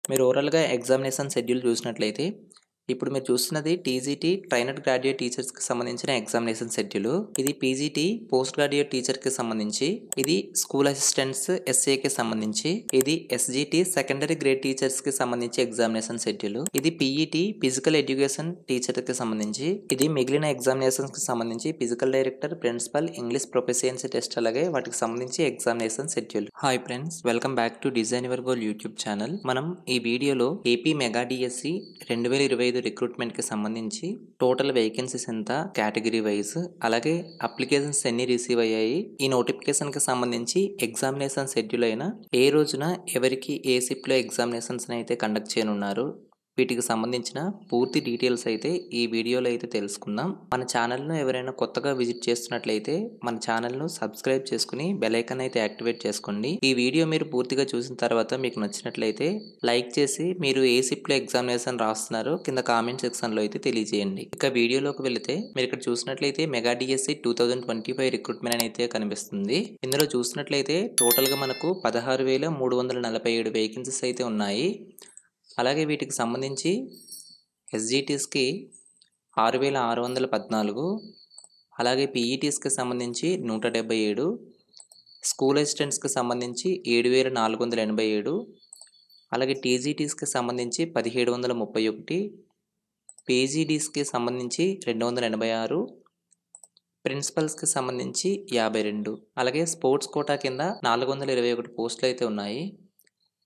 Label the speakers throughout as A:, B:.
A: మీరు ఓవరాల్‌గా examination schedule చూసినట్లయితే, ఇప్పుడు మీరు చూస్తున్నది టీజీటీ ట్రైనర్ గ్రాడ్యుయేట్ టీచర్స్‌కి సంబంధించిన ఎగ్జామినేషన్ షెడ్యూలు. ఇది పీజీటీ పోస్ట్ గ్రాడ్యుయేట్ టీచర్‌కి సంబంధించి, ఇది స్కూల్ అసిస్టెంట్స్ ఎస్ఏకి సంబంధించి, ఇది ఎస్జీటీ సెకండరీ గ్రేడ్ టీచర్స్‌కి సంబంధించి ఎగ్జామినేషన్ షెడ్యూలు. ఇది పీఈటీ ఫిజికల్ ఎడ్యుకేషన్ టీచర్‌కి సంబంధించి, ఇది మిగిలిన ఎగ్జామినేషన్స్‌కి సంబంధించి physical director, principal, English proficiency test అలాగే వాటికి సంబంధించి examination schedule. Hi friends, welcome back to design your goal YouTube channel. మనం ఈ వీడియోలో ఏపీ మెగా డిఎస్సి 2025 రిక్రూట్మెంట్‌కి సంబంధించి టోటల్ వేకెన్సీస్ ఎంత, కేటగిరీ వైజ్, అలాగే అప్లికేషన్స్ ఎన్ని రిసీవ్ అయ్యాయి, ఈ నోటిఫికేషన్‌కి సంబంధించి ఎగ్జామినేషన్ షెడ్యూల్ అయిన ఏ రోజున ఎవరికి ఏ షిఫ్ట్‌లో ఎగ్జామినేషన్స్ అయితే కండక్ట్ చేయనున్నారు, వీటికి సంబంధించిన పూర్తి డీటెయిల్స్ అయితే ఈ వీడియోలో అయితే తెలుసుకుందాం. మన ఛానల్ను ఎవరైనా కొత్తగా విజిట్ చేస్తున్నట్లయితే మన ఛానల్ను సబ్స్క్రైబ్ చేసుకుని బెల్ ఐకాన్ అయితే యాక్టివేట్ చేసుకోండి. ఈ వీడియో మీరు పూర్తిగా చూసిన తర్వాత మీకు నచ్చినట్లయితే లైక్ చేసి మీరు ఏ షిఫ్ట్లో ఎగ్జామినేషన్ రాస్తున్నారో కింద కామెంట్ సెక్షన్లో అయితే తెలియజేయండి. ఇక వీడియోలోకి వెళితే మీరు ఇక్కడ చూసినట్లయితే మెగా డిఎస్సి 2025 రిక్రూట్మెంట్ అని అయితే కనిపిస్తుంది. ఇందులో చూసినట్లయితే టోటల్గా మనకు 16,347 వేకెన్సీస్ అయితే ఉన్నాయి. అలాగే వీటికి సంబంధించి ఎస్జిటీస్కి 6,614, అలాగే పీఈటీస్కి సంబంధించి 177, స్కూల్ అసిస్టెంట్స్కి సంబంధించి 7,487, అలాగే టీజీటీస్కి సంబంధించి 1,731, పీజీడీస్కి సంబంధించి 286, ప్రిన్సిపల్స్కి సంబంధించి 52, అలాగే స్పోర్ట్స్ కోటా కింద 421 పోస్టులు అయితే ఉన్నాయి.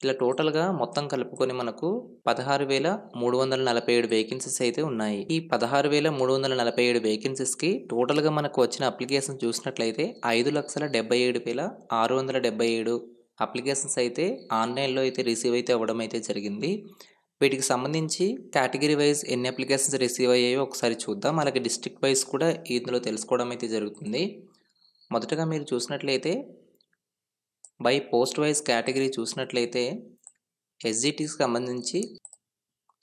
A: ఇలా టోటల్గా మొత్తం కలుపుకొని మనకు 16,347 వేకెన్సీస్ అయితే ఉన్నాయి. ఈ 16,347 వేకెన్సీస్కి టోటల్గా మనకు వచ్చిన అప్లికేషన్ చూసినట్లయితే 5,77,677 అప్లికేషన్స్ అయితే ఆన్లైన్లో అయితే రిసీవ్ అయితే అవ్వడం అయితే జరిగింది. వీటికి సంబంధించి కేటగిరీ వైజ్ ఎన్ని అప్లికేషన్స్ రిసీవ్ అయ్యాయో ఒకసారి చూద్దాం. అలాగే డిస్ట్రిక్ట్ వైజ్ కూడా ఇందులో తెలుసుకోవడం అయితే జరుగుతుంది. మొదటగా మీరు చూసినట్లయితే బై పోస్ట్ వైజ్ కేటగిరీ చూసినట్లయితే ఎస్జిటీకి సంబంధించి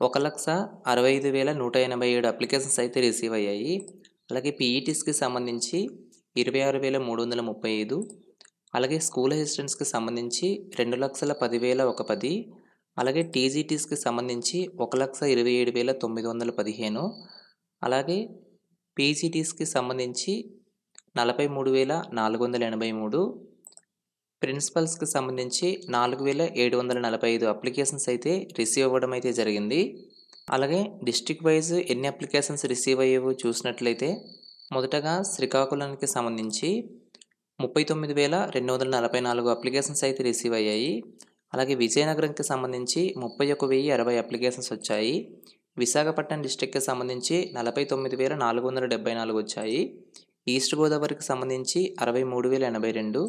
A: 1,65,187 అప్లికేషన్స్ అయితే రిసీవ్ అయ్యాయి. అలాగే పీఈటీస్కి సంబంధించి 26,335, అలాగే స్కూల్ అసిస్టెంట్స్కి సంబంధించి 2,10,110, అలాగే టీజీటీస్కి సంబంధించి 1,27,915, అలాగే పీజీటీస్కి సంబంధించి 43,483, ప్రిన్సిపల్స్కి సంబంధించి 4,745 అప్లికేషన్స్ అయితే రిసీవ్ అవ్వడం అయితే జరిగింది. అలాగే డిస్ట్రిక్ట్ వైజ్ ఎన్ని అప్లికేషన్స్ రిసీవ్ అయ్యేవో చూసినట్లయితే మొదటగా శ్రీకాకుళానికి సంబంధించి 39,244 అప్లికేషన్స్ అయితే రిసీవ్ అయ్యాయి. అలాగే విజయనగరంకి సంబంధించి 31,060 అప్లికేషన్స్ వచ్చాయి. విశాఖపట్నం డిస్ట్రిక్ట్కి సంబంధించి 49,474 వచ్చాయి. ఈస్ట్ గోదావరికి సంబంధించి 63,082,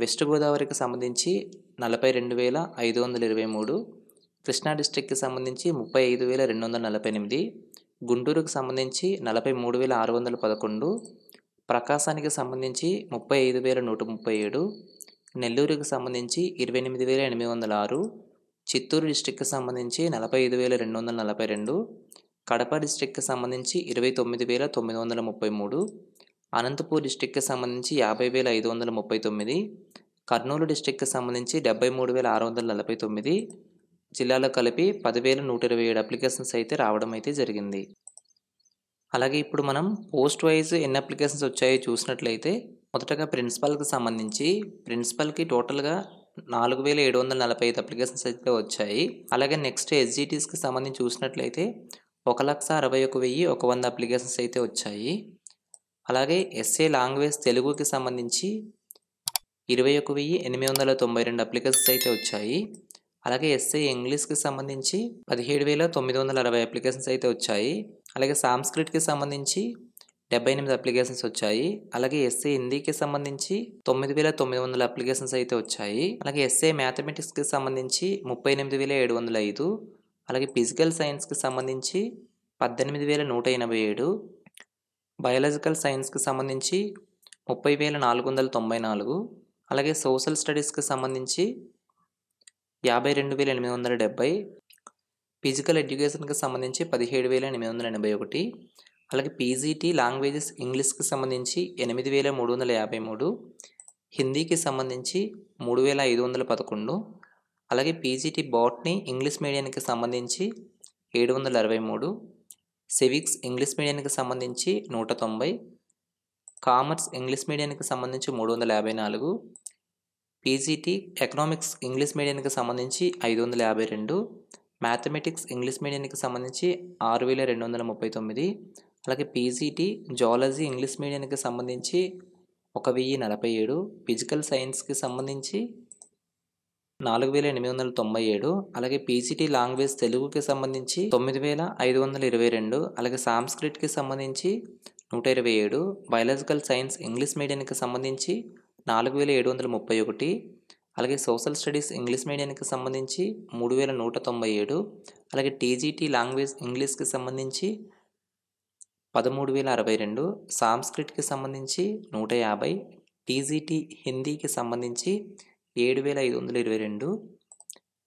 A: వెస్ట్ గోదావరికి సంబంధించి 42,523, కృష్ణా డిస్ట్రిక్ట్కి సంబంధించి 35,248, గుంటూరుకు సంబంధించి 43,611, ప్రకాశానికి సంబంధించి 35,137, నెల్లూరుకి సంబంధించి 28,806, చిత్తూరు డిస్ట్రిక్ట్కి సంబంధించి 45,242, కడప డిస్ట్రిక్ట్కి సంబంధించి 29,933, అనంతపూర్ డిస్ట్రిక్ట్కి సంబంధించి 50,539, కర్నూలు డిస్ట్రిక్ట్కి సంబంధించి 73,649, జిల్లాలో కలిపి 10,127 అప్లికేషన్స్ అయితే రావడం అయితే జరిగింది. అలాగే ఇప్పుడు మనం పోస్ట్ వైజ్ ఎన్ని అప్లికేషన్స్ వచ్చాయో చూసినట్లయితే మొదటగా ప్రిన్సిపల్కి సంబంధించి ప్రిన్సిపల్కి టోటల్గా 4,745 అప్లికేషన్స్ అయితే వచ్చాయి. అలాగే నెక్స్ట్ ఎస్జిటీస్కి సంబంధించి చూసినట్లయితే 1,61,100 అప్లికేషన్స్ అయితే వచ్చాయి. అలాగే ఎస్ఏ లాంగ్వేజ్ తెలుగుకి సంబంధించి 21,892 అప్లికేషన్స్ అయితే వచ్చాయి. అలాగే ఎస్ఏ ఇంగ్లీష్కి సంబంధించి 17,960 అప్లికేషన్స్ అయితే వచ్చాయి. అలాగే సాంస్క్రిట్కి సంబంధించి 78 అప్లికేషన్స్ వచ్చాయి. అలాగే ఎస్ఏ హిందీకి సంబంధించి 9,900 అప్లికేషన్స్ అయితే వచ్చాయి. అలాగే ఎస్ఏ మ్యాథమెటిక్స్కి సంబంధించి 38,705, అలాగే ఫిజికల్ సైన్స్కి సంబంధించి 18,187, బయాలజికల్ సైన్స్కి సంబంధించి 30,494, అలాగే సోషల్ స్టడీస్కి సంబంధించి 52,870, ఫిజికల్ ఎడ్యుకేషన్కి సంబంధించి 17,881, అలాగే పీజీటీ లాంగ్వేజెస్ ఇంగ్లీష్కి సంబంధించి 8,353, హిందీకి సంబంధించి 3,511, అలాగే పీజీటీ బాట్నీ ఇంగ్లీష్ మీడియానికి సంబంధించి 763, సివిక్స్ ఇంగ్లీష్ మీడియానికి సంబంధించి 190, కామర్స్ ఇంగ్లీష్ మీడియానికి సంబంధించి 354, పీజీటీ ఎకనామిక్స్ ఇంగ్లీష్ మీడియానికి సంబంధించి 552, మ్యాథమెటిక్స్ ఇంగ్లీష్ మీడియానికి సంబంధించి 6239, అలాగే పీజీటీ జువాలజీ ఇంగ్లీష్ మీడియానికి సంబంధించి 1047, ఫిజికల్ సైన్స్కి సంబంధించి 4897, అలాగే పీజీటీ లాంగ్వేజ్ తెలుగుకి సంబంధించి 9522, అలాగే సాంస్క్రిట్కి సంబంధించి 127, బయాలజికల్ సైన్స్ ఇంగ్లీష్ మీడియానికి సంబంధించి 4731, అలాగే సోషల్ స్టడీస్ ఇంగ్లీష్ మీడియానికి సంబంధించి 3197, అలాగే టీజీటీ లాంగ్వేజ్ ఇంగ్లీష్కి సంబంధించి 13062, సాంస్క్రిట్కి సంబంధించి 150, టీజీటీ హిందీకి సంబంధించి 7522,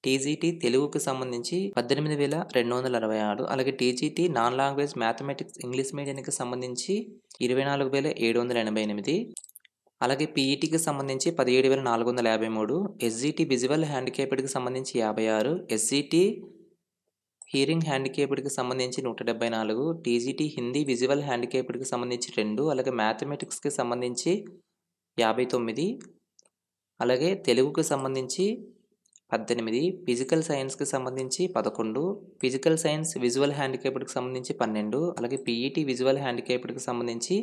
A: టీజీటీ తెలుగుకి సంబంధించి 18266, అలాగే TGT non language mathematics English మీడియానికి సంబంధించి 24788, అలాగే పీఈటీకి సంబంధించి 17453, ఎస్జీటీ విజువల్ హ్యాండిక్యాప్డ్కి సంబంధించి 56, ఎస్జీటీ హియరింగ్ హ్యాండిక్యాప్డ్కి సంబంధించి 174, టీజీటీ హిందీ విజువల్ హ్యాండిక్యాప్డ్కి సంబంధించి 2, అలాగే మ్యాథమెటిక్స్కి సంబంధించి 59, అలాగే తెలుగుకి సంబంధించి 18, ఫిజికల్ సైన్స్కి సంబంధించి 11, ఫిజికల్ సైన్స్ విజువల్ హ్యాండిక్యాప్డ్కి సంబంధించి 12, అలాగే పీఈటీ విజువల్ హ్యాండిక్యాప్డ్కి సంబంధించి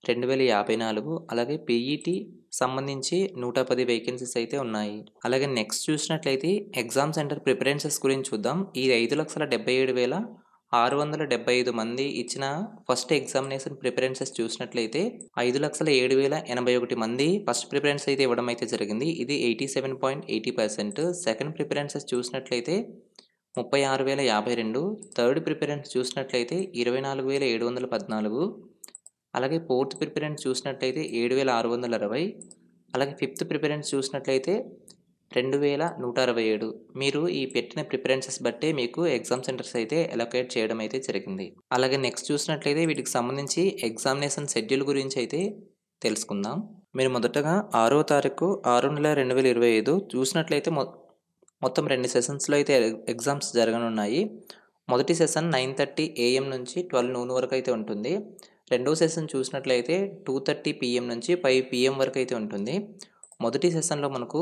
A: 2054, అలాగే పీఈటీ సంబంధించి 110 వేకెన్సీస్ అయితే ఉన్నాయి. అలాగే నెక్స్ట్ చూసినట్లయితే ఎగ్జామ్ సెంటర్ ప్రిఫరెన్సెస్ గురించి చూద్దాం. ఈ 5,77,675 మంది ఇచ్చిన ఫస్ట్ ఎగ్జామినేషన్ ప్రిఫరెన్సెస్ చూసినట్లయితే 5,07,081 మంది ఫస్ట్ ప్రిఫరెన్స్ అయితే ఇవ్వడం అయితే జరిగింది. ఇది 87.80%. సెకండ్ ప్రిఫరెన్సెస్ చూసినట్లయితే 36,052, థర్డ్ ప్రిఫరెన్స్ చూసినట్లయితే 24,714, అలాగే ఫోర్త్ ప్రిఫరెన్స్ చూసినట్లయితే 7,660, అలాగే ఫిఫ్త్ ప్రిఫరెన్స్ చూసినట్లయితే 2,167. మీరు ఈ పెట్టిన ప్రిఫరెన్సెస్ బట్టే మీకు ఎగ్జామ్ సెంటర్స్ అయితే అలొకేట్ చేయడం అయితే జరిగింది. అలాగే నెక్స్ట్ చూసినట్లయితే వీటికి సంబంధించి ఎగ్జామినేషన్ షెడ్యూల్ గురించి అయితే తెలుసుకుందాం. మీరు మొదటగా 6వ తారీఖు 6/2025 చూసినట్లయితే మొత్తం 2 సెషన్స్లో అయితే ఎగ్జామ్స్ జరగనున్నాయి. మొదటి సెషన్ 9:30 AM నుంచి 12 noon వరకు అయితే ఉంటుంది. రెండో సెషన్ చూసినట్లయితే 2:30 PM నుంచి 5 PM వరకు అయితే ఉంటుంది. మొదటి సెషన్లో మనకు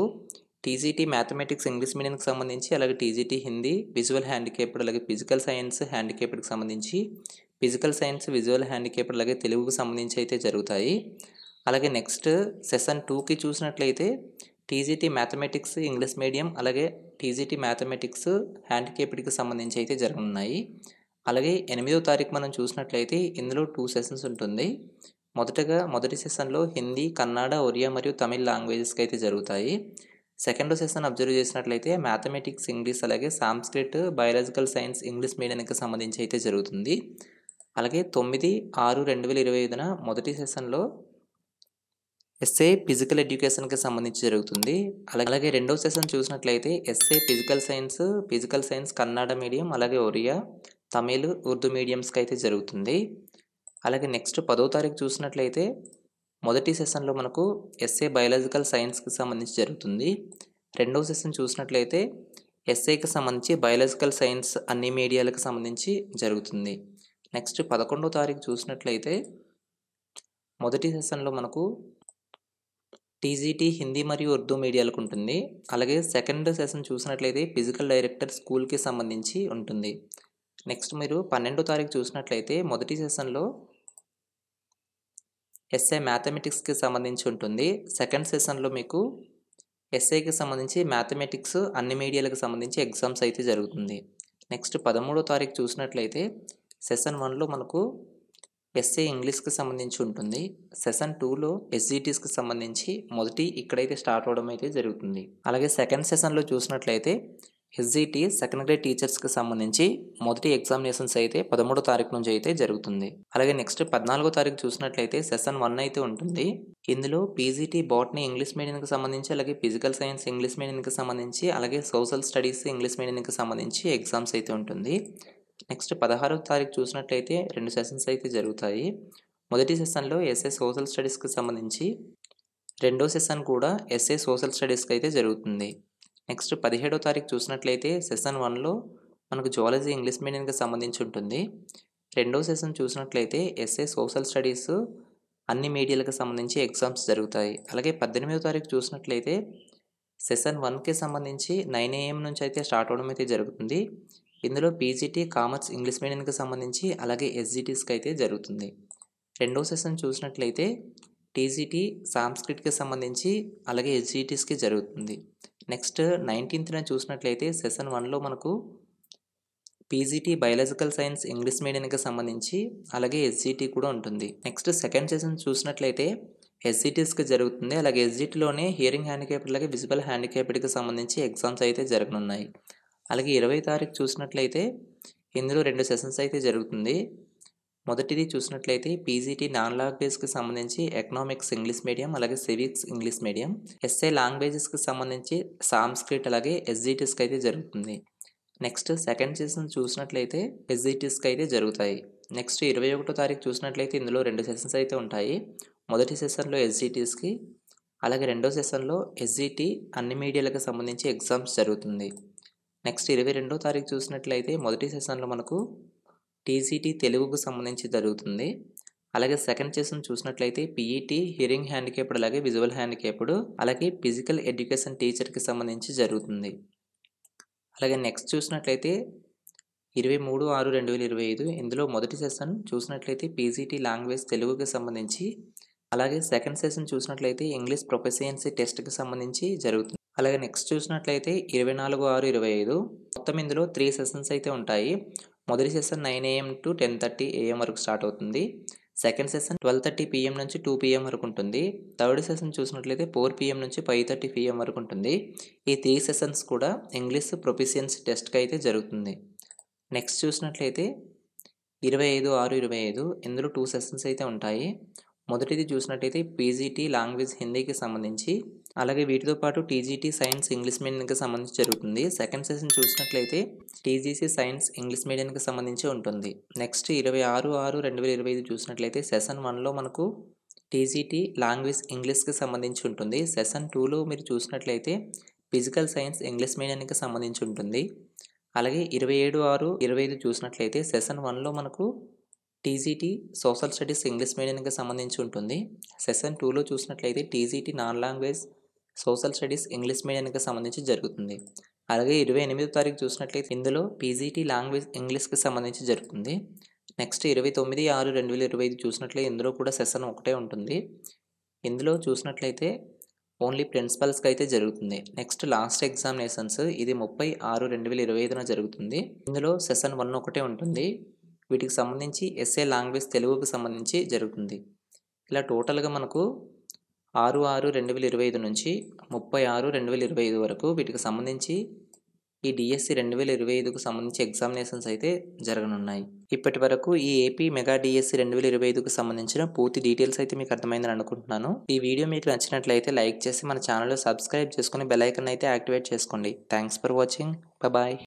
A: టీజీటీ మ్యాథమెటిక్స్ ఇంగ్లీష్ మీడియంకి సంబంధించి, అలాగే టీజీటీ హిందీ విజువల్ హ్యాండిక్యాప్డ్, అలాగే ఫిజికల్ సైన్స్ హ్యాండిక్యాప్డ్కి సంబంధించి, ఫిజికల్ సైన్స్ విజువల్ హ్యాండిక్యాప్డ్, అలాగే తెలుగుకు సంబంధించి అయితే జరుగుతాయి. అలాగే నెక్స్ట్ సెషన్ 2కి చూసినట్లయితే టీజీటీ మ్యాథమెటిక్స్ ఇంగ్లీష్ మీడియం, అలాగే టీజీటీ మ్యాథమెటిక్స్ హ్యాండిక్యాప్డ్కి సంబంధించి అయితే జరగనున్నాయి. అలాగే 8వ తారీఖు మనం చూసినట్లయితే ఇందులో 2 సెషన్స్ ఉంటుంది. మొదటి సెషన్లో హిందీ, కన్నడ, ఒరియా మరియు తమిళ్ లాంగ్వేజెస్కి అయితే జరుగుతాయి. సెకండ్ సెషన్ అబ్జర్వ్ చేసినట్లయితే మ్యాథమెటిక్స్ ఇంగ్లీష్, అలాగే సాంస్క్రిట్, బయాలజికల్ సైన్స్ ఇంగ్లీష్ మీడియానికి సంబంధించి అయితే జరుగుతుంది. అలాగే 9/6/2025 మొదటి సెషన్లో ఎస్ఏ ఫిజికల్ ఎడ్యుకేషన్కి సంబంధించి జరుగుతుంది. అలాగే రెండో సెషన్ చూసినట్లయితే SA physical science Kannada medium, అలాగే ఒరియా, తమిళ్, ఉర్దూ మీడియంస్కి అయితే జరుగుతుంది. అలాగే నెక్స్ట్ 10వ తారీఖు చూసినట్లయితే మొదటి సెషన్లో మనకు ఎస్ఏ బయాలజికల్ సైన్స్కి సంబంధించి జరుగుతుంది. రెండవ సెషన్ చూసినట్లయితే ఎస్ఏకి సంబంధించి బయాలజికల్ సైన్స్ అన్ని మీడియాలకు సంబంధించి జరుగుతుంది. నెక్స్ట్ 11వ తారీఖు చూసినట్లయితే మొదటి సెషన్లో మనకు టీజీటీ హిందీ మరియు ఉర్దూ మీడియాలకు ఉంటుంది. అలాగే సెకండ్ సెషన్ చూసినట్లయితే ఫిజికల్ డైరెక్టర్ స్కూల్కి సంబంధించి ఉంటుంది. నెక్స్ట్ మీరు 12వ తారీఖు చూసినట్లయితే మొదటి సెషన్లో ఎస్ఏ మ్యాథమెటిక్స్కి సంబంధించి ఉంటుంది. సెకండ్ సెషన్లో మీకు ఎస్ఏకి సంబంధించి మ్యాథమెటిక్స్ అన్ని మీడియాలకు సంబంధించి ఎగ్జామ్స్ అయితే జరుగుతుంది. నెక్స్ట్ 13వ తారీఖు చూసినట్లయితే సెషన్ 1లో మనకు ఎస్ఏ ఇంగ్లీష్కి సంబంధించి ఉంటుంది. సెషన్ 2లో ఎస్జీటీస్కి సంబంధించి ఇక్కడైతే స్టార్ట్ అవ్వడం అయితే జరుగుతుంది. అలాగే సెకండ్ సెషన్లో చూసినట్లయితే ఎస్జీటీ సెకండ్ గ్రేడ్ టీచర్స్కి సంబంధించి మొదటి ఎగ్జామినేషన్స్ అయితే 13వ తారీఖు నుంచి అయితే జరుగుతుంది. అలాగే నెక్స్ట్ 14వ తారీఖు చూసినట్లయితే సెషన్ 1 అయితే ఉంటుంది. ఇందులో పీజీటీ బాటనీ ఇంగ్లీష్ మీడియంకి సంబంధించి, అలాగే ఫిజికల్ సైన్స్ ఇంగ్లీష్ మీడియంకి సంబంధించి, అలాగే సోషల్ స్టడీస్ ఇంగ్లీష్ మీడియంకి సంబంధించి ఎగ్జామ్స్ అయితే ఉంటుంది. నెక్స్ట్ 16వ తారీఖు చూసినట్లయితే 2 సెషన్స్ అయితే జరుగుతాయి. మొదటి సెషన్లో ఎస్ఏ సోషల్ స్టడీస్కి సంబంధించి, రెండో సెషన్ కూడా ఎస్ఏ సోషల్ స్టడీస్కి అయితే జరుగుతుంది. నెక్స్ట్ 17వ తారీఖు చూసినట్లయితే సెషన్ 1లో మనకు జువాలజీ ఇంగ్లీష్ మీడియంకి సంబంధించి ఉంటుంది. రెండవ సెషన్ చూసినట్లయితే ఎస్ఏ సోషల్ స్టడీస్ అన్ని మీడియాలకు సంబంధించి ఎగ్జామ్స్ జరుగుతాయి. అలాగే 18వ తారీఖు చూసినట్లయితే సెషన్ 1కి సంబంధించి 9 AM నుంచి అయితే స్టార్ట్ అవ్వడం అయితే జరుగుతుంది. ఇందులో పీజీటీ కామర్స్ ఇంగ్లీష్ మీడియంకి సంబంధించి అలాగే ఎస్జిటీస్కి అయితే జరుగుతుంది. రెండవ సెషన్ చూసినట్లయితే టీజీటీ సాంస్క్రిట్కి సంబంధించి అలాగే ఎస్జిటీస్కి జరుగుతుంది. నెక్స్ట్ 19న చూసినట్లయితే సెషన్ 1లో మనకు పీజీటీ బయాలజికల్ సైన్స్ ఇంగ్లీష్ మీడియంకి సంబంధించి అలాగే ఎస్జిటి కూడా ఉంటుంది. నెక్స్ట్ సెకండ్ సెషన్ చూసినట్లయితే ఎస్జిటీస్కి జరుగుతుంది. అలాగే ఎస్జిటిలోనే హియరింగ్ హ్యాండిక్యాప్డ్ అలాగే విజువల్ హ్యాండిక్యాప్డ్కి సంబంధించి ఎగ్జామ్స్ అయితే జరగనున్నాయి. అలాగే 20వ తారీఖు చూసినట్లయితే ఇందులో 2 సెషన్స్ అయితే జరుగుతుంది. మొదటిది చూసినట్లయితే పీజీటీ నాన్ లాంగ్వేజ్కి సంబంధించి ఎకనామిక్స్ ఇంగ్లీష్ మీడియం అలాగే సివిక్స్ ఇంగ్లీష్ మీడియం, ఎస్ఏ లాంగ్వేజెస్కి సంబంధించి సాంస్క్రిట్ అలాగే ఎస్జిటీస్కి అయితే జరుగుతుంది. నెక్స్ట్ సెకండ్ సెషన్ చూసినట్లయితే ఎస్జిటీస్కి అయితే జరుగుతాయి. నెక్స్ట్ 21వ తారీఖు చూసినట్లయితే ఇందులో 2 సెషన్స్ అయితే ఉంటాయి. మొదటి సెషన్లో ఎస్జిటీస్కి అలాగే రెండో సెషన్లో ఎస్జిటి అన్ని మీడియాలకు సంబంధించి ఎగ్జామ్స్ జరుగుతుంది. నెక్స్ట్ 22వ తారీఖు చూసినట్లయితే మొదటి సెషన్లో మనకు టీజీటీ తెలుగుకు సంబంధించి జరుగుతుంది. అలాగే సెకండ్ సెషన్ చూసినట్లయితే పీఈటీ హియరింగ్ హ్యాండిక్యాప్డ్ అలాగే విజువల్ హ్యాండిక్యాప్డ్ అలాగే ఫిజికల్ ఎడ్యుకేషన్ టీచర్కి సంబంధించి జరుగుతుంది. అలాగే నెక్స్ట్ చూసినట్లయితే 23/6/2025 ఇందులో మొదటి సెషన్ చూసినట్లయితే పీజీటీ లాంగ్వేజ్ తెలుగుకి సంబంధించి అలాగే సెకండ్ సెషన్ చూసినట్లయితే ఇంగ్లీష్ ప్రొఫిషియన్సీ టెస్ట్కి సంబంధించి జరుగుతుంది. అలాగే నెక్స్ట్ చూసినట్లయితే 24/6/25 మొత్తం ఇందులో 3 సెషన్స్ అయితే ఉంటాయి. మొదటి సెషన్ 9 AM to 10:30 AM వరకు స్టార్ట్ అవుతుంది. సెకండ్ సెషన్ 12:30 PM నుంచి 2 PM వరకు ఉంటుంది. థర్డ్ సెషన్ చూసినట్లయితే 4 PM నుంచి 5:30 PM వరకు ఉంటుంది. ఈ 3 సెషన్స్ కూడా ఇంగ్లీష్ ప్రొఫిషియన్సీ టెస్ట్కి అయితే జరుగుతుంది. నెక్స్ట్ చూసినట్లయితే 25/6/25 ఇందులో 2 సెషన్స్ అయితే ఉంటాయి. మొదటిది చూసినట్లయితే పీజీటీ లాంగ్వేజ్ హిందీకి సంబంధించి అలాగే వీటితో పాటు టీజీటీ సైన్స్ ఇంగ్లీష్ మీడియంకి సంబంధించి జరుగుతుంది. సెకండ్ సెషన్ చూసినట్లయితే టీజీసీ సైన్స్ ఇంగ్లీష్ మీడియంకి సంబంధించి ఉంటుంది. నెక్స్ట్ 26/6/2025 చూసినట్లయితే సెషన్ 1లో మనకు టీజీటీ లాంగ్వేజ్ ఇంగ్లీష్కి సంబంధించి ఉంటుంది. సెషన్ 2లో మీరు చూసినట్లయితే ఫిజికల్ సైన్స్ ఇంగ్లీష్ మీడియానికి సంబంధించి ఉంటుంది. అలాగే 27/6/25 చూసినట్లయితే సెషన్ 1లో మనకు టీజీటీ సోషల్ స్టడీస్ ఇంగ్లీష్ మీడియానికి సంబంధించి ఉంటుంది. సెషన్ 2లో చూసినట్లయితే TGT non language social studies English మీడియానికి సంబంధించి జరుగుతుంది. అలాగే 28వ తారీఖు చూసినట్లయితే ఇందులో పీజీటీ లాంగ్వేజ్ ఇంగ్లీష్కి సంబంధించి జరుగుతుంది. నెక్స్ట్ 29/6/2025 చూసినట్లయితే ఇందులో కూడా సెషన్ ఒకటే ఉంటుంది. ఇందులో చూసినట్లయితే ఓన్లీ ప్రిన్సిపల్స్కి అయితే జరుగుతుంది. నెక్స్ట్ లాస్ట్ ఎగ్జామినేషన్స్ ఇది 30/6/2025 జరుగుతుంది. ఇందులో సెషన్ 1 ఒకటే ఉంటుంది. వీటికి సంబంధించి ఎస్ఏ లాంగ్వేజ్ తెలుగుకి సంబంధించి జరుగుతుంది. ఇలా టోటల్గా మనకు 6/6/2025 నుంచి 30/6/2025 వరకు వీటికి సంబంధించి ఈ డిఎస్సి 2025కు సంబంధించి ఎగ్జామినేషన్స్ అయితే జరగనున్నాయి. ఇప్పటి వరకు ఈ ఏపీ మెగా డిఎస్సి 2025కు సంబంధించిన పూర్తి డీటెయిల్స్ అయితే మీకు అర్థమైందని అనుకుంటున్నాను. ఈ వీడియో మీకు నచ్చినట్లయితే లైక్ చేసి మన ఛానల్ సబ్స్క్రైబ్ చేసుకుని బెల్ ఐకాన్ అయితే యాక్టివేట్ చేసుకోండి. Thanks for watching. బాయ్.